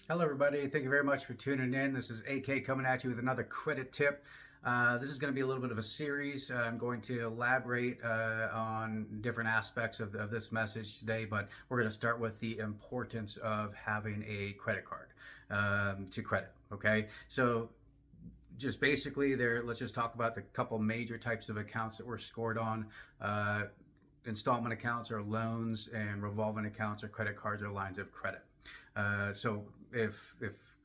Hello, everybody. Thank you very much for tuning in. This is AK coming at you with another credit tip. This is going to be a little bit of a series. I'm going to elaborate on different aspects of this message today, but we're going to start with the importance of having a credit card to credit. Okay, so just basically, let's just talk about the couple major types of accounts that we're scored on. Installment accounts or loans, and revolving accounts or credit cards or lines of credit. So if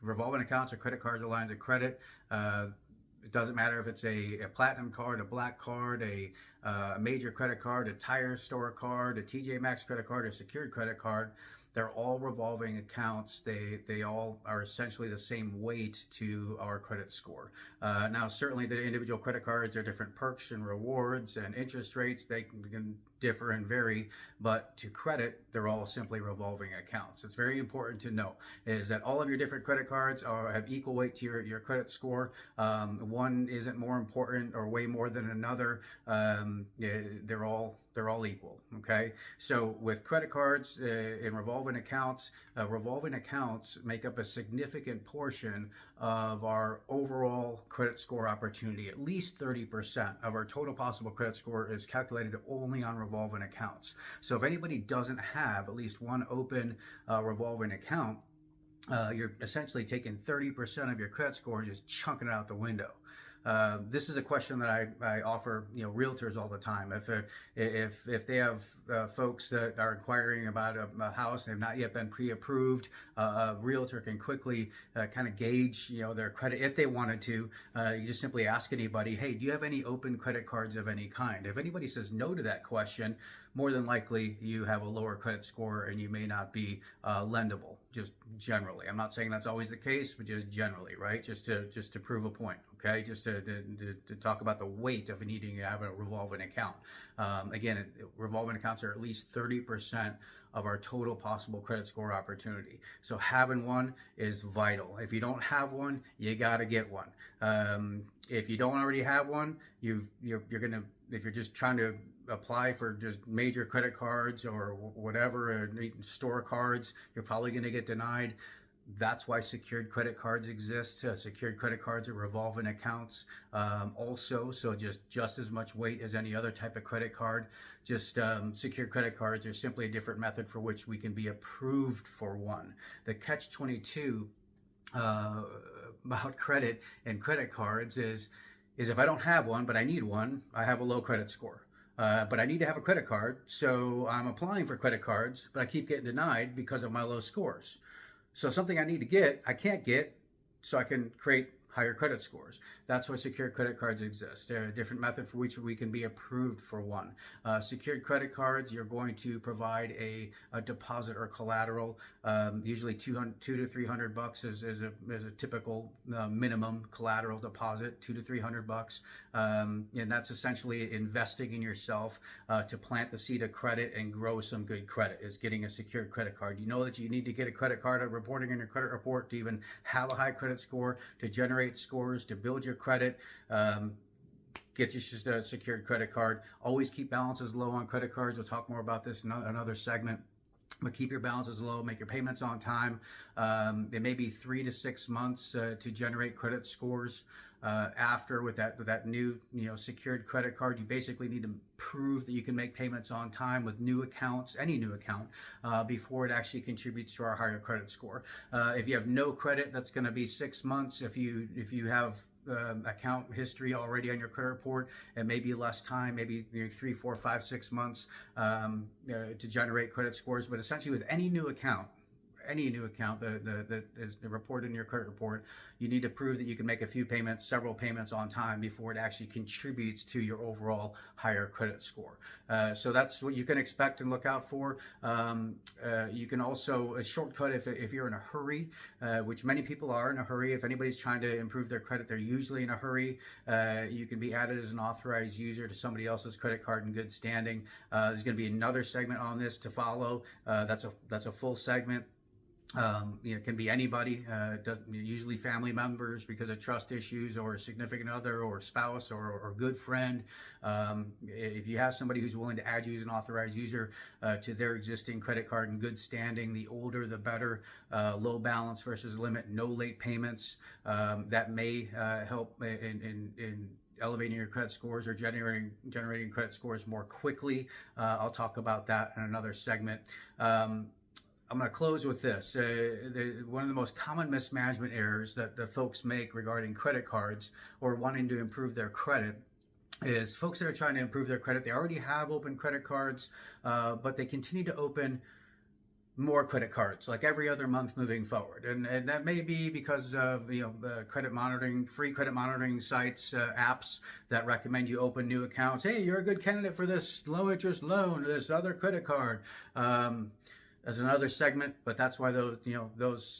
revolving accounts or credit cards or lines of credit, it doesn't matter if it's a platinum card, a black card, a major credit card, a tire store card, a TJ Maxx credit card, a secured credit card. They're all revolving accounts. They all are essentially the same weight to our credit score. Now, certainly the individual credit cards are different perks and rewards and interest rates. They can differ and vary, but to credit, they're all simply revolving accounts. It's very important to know is that all of your different credit cards have equal weight to your credit score. One isn't more important or way more than another. They're all equal. Okay, so with credit cards and revolving accounts make up a significant portion of our overall credit score opportunity. At least 30% of our total possible credit score is calculated only on revolving accounts. So if anybody doesn't have at least one open revolving account, you're essentially taking 30% of your credit score and just chunking it out the window. This is a question that I offer, realtors all the time. If they have folks that are inquiring about a house and have not yet been pre-approved, a realtor can quickly kind of gauge, their credit if they wanted to. You just simply ask anybody, hey, do you have any open credit cards of any kind? If anybody says no to that question, more than likely you have a lower credit score and you may not be lendable. Just generally, I'm not saying that's always the case, but just generally, right? Just to prove a point, okay? Just to talk about the weight of needing to have a revolving account. Again, revolving accounts are at least 30% of our total possible credit score opportunity. So having one is vital. If you don't have one, you got to get one. If you don't already have one, you're gonna, if you're just trying to apply for just major credit cards or whatever, store cards, you're probably going to get denied. That's why secured credit cards exist. Secured credit cards are revolving accounts also, so just as much weight as any other type of credit card. Just secured credit cards are simply a different method for which we can be approved for one. The catch-22 about credit and credit cards is if I don't have one, but I need one, I have a low credit score. But I need to have a credit card, so I'm applying for credit cards, but I keep getting denied because of my low scores. So something I need to get, I can't get, so I can create higher credit scores. That's why secured credit cards exist. They're a different method for which we can be approved for one. Secured credit cards, you're going to provide a deposit or collateral. Usually $200 to $300 is a typical minimum collateral deposit, $200 to $300, and that's essentially investing in yourself to plant the seed of credit and grow some good credit. Is getting a secured credit card. You know that you need to get a credit card reporting in your credit report to even have a high credit score, to generate scores, to build your credit. Get you a secured credit card. Always keep balances low on credit cards. We'll talk more about this in another segment. But keep your balances low, make your payments on time. It may be 3 to 6 months to generate credit scores. After with that new secured credit card, you basically need to prove that you can make payments on time with new accounts, any new account, before it actually contributes to our higher credit score. If you have no credit, that's going to be 6 months. If you have account history already on your credit report, and maybe less time, maybe 3, 4, 5, 6 months to generate credit scores. But essentially, with any new account that is reported in your credit report, you need to prove that you can make a few payments, several payments on time before it actually contributes to your overall higher credit score. So that's what you can expect and look out for. You can also, a shortcut if you're in a hurry, which many people are in a hurry. If anybody's trying to improve their credit, they're usually in a hurry. You can be added as an authorized user to somebody else's credit card in good standing. There's going to be another segment on this to follow. That's a full segment. It can be anybody, usually family members because of trust issues, or a significant other, or spouse, or good friend. If you have somebody who's willing to add you as an authorized user to their existing credit card in good standing, the older the better. Low balance versus limit, no late payments. That may help in elevating your credit scores, or generating credit scores more quickly. I'll talk about that in another segment. I'm going to close with this. One of the most common mismanagement errors that the folks make regarding credit cards or wanting to improve their credit is folks that are trying to improve their credit. They already have open credit cards, but they continue to open more credit cards, like every other month moving forward, and that may be because of credit monitoring, free credit monitoring sites, apps that recommend you open new accounts. Hey, you're a good candidate for this low interest loan, or this other credit card. As another segment, but that's why those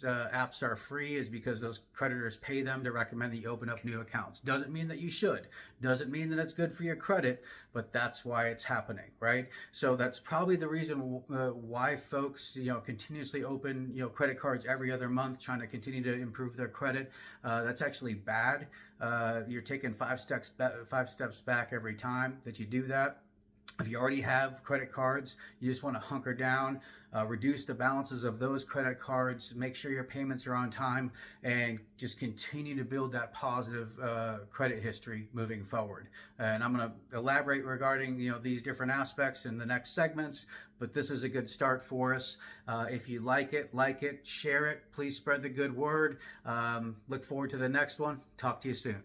apps are free, is because those creditors pay them to recommend that you open up new accounts. Doesn't mean that you should, doesn't mean that it's good for your credit, but that's why it's happening, right? So that's probably the reason why folks continuously open credit cards every other month, trying to continue to improve their credit. That's actually bad. You're taking 5 steps back every time that you do that. If you already have credit cards, you just want to hunker down, reduce the balances of those credit cards, make sure your payments are on time, and just continue to build that positive credit history moving forward. And I'm going to elaborate regarding these different aspects in the next segments, but this is a good start for us. If you like it, share it. Please spread the good word. Look forward to the next one. Talk to you soon.